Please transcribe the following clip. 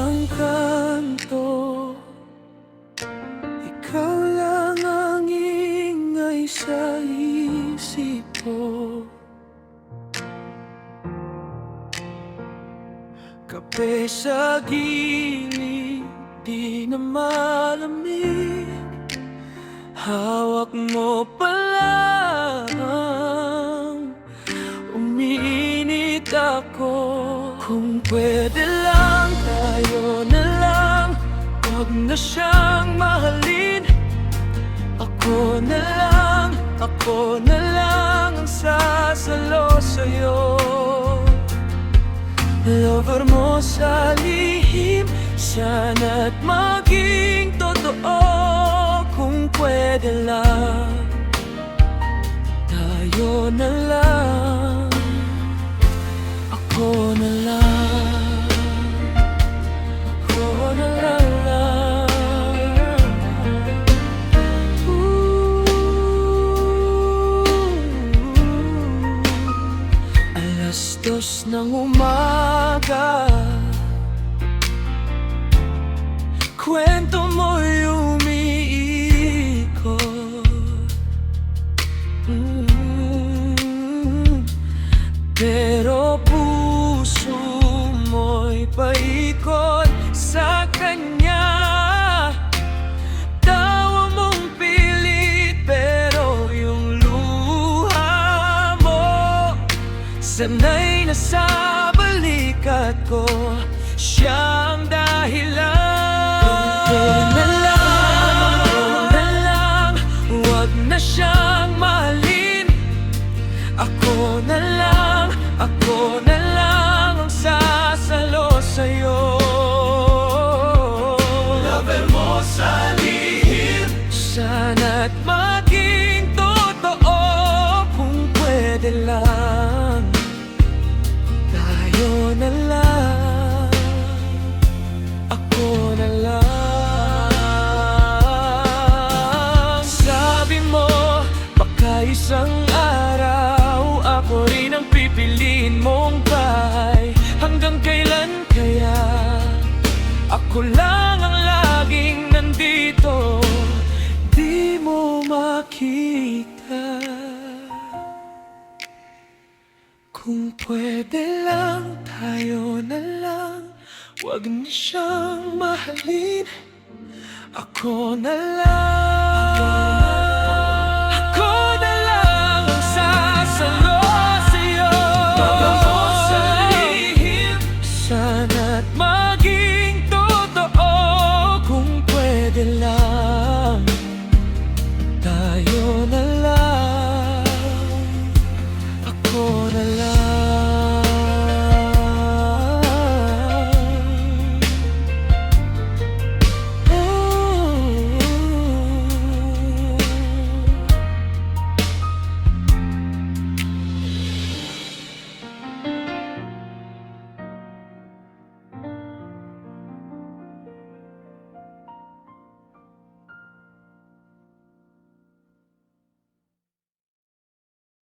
ang kanto, ikaw lang ang ingay sa isip ko. Kape sa gilid, di na malamig, hawak mo pa lang, umiinit ako. Kung pwede lang, tayo na lang, wag na siyang mahalin. Ako na lang ang sasalo sa'yo. Lover mo sa lihim, sana't maging totoo. Kung pwede lang, tayo na lang, ako na lang, ako na lang. Alas 2 ng umaga, kwento mo'y umiikot. Pero puso mo'y paikot sa kanya. Tawa mong pilit, pero yung luha mo sanay na sa balikat ko. Siya ang dahilan. Ako na lang, wag na siyang mahalin. Ako na lang ang sasalo sa'yo. Lover mo sa lihim, sana't maging totoo. Kung pwede lang, tayo na lang, ako na lang. Sabi mo, baka isang araw ako rin ang pipiliin mong bahay. Hanggang kailan kaya ako lang ang laging nandito, di mo makita? Kung pwede lang, tayo na lang, wag na siyang mahalin. Ako na lang.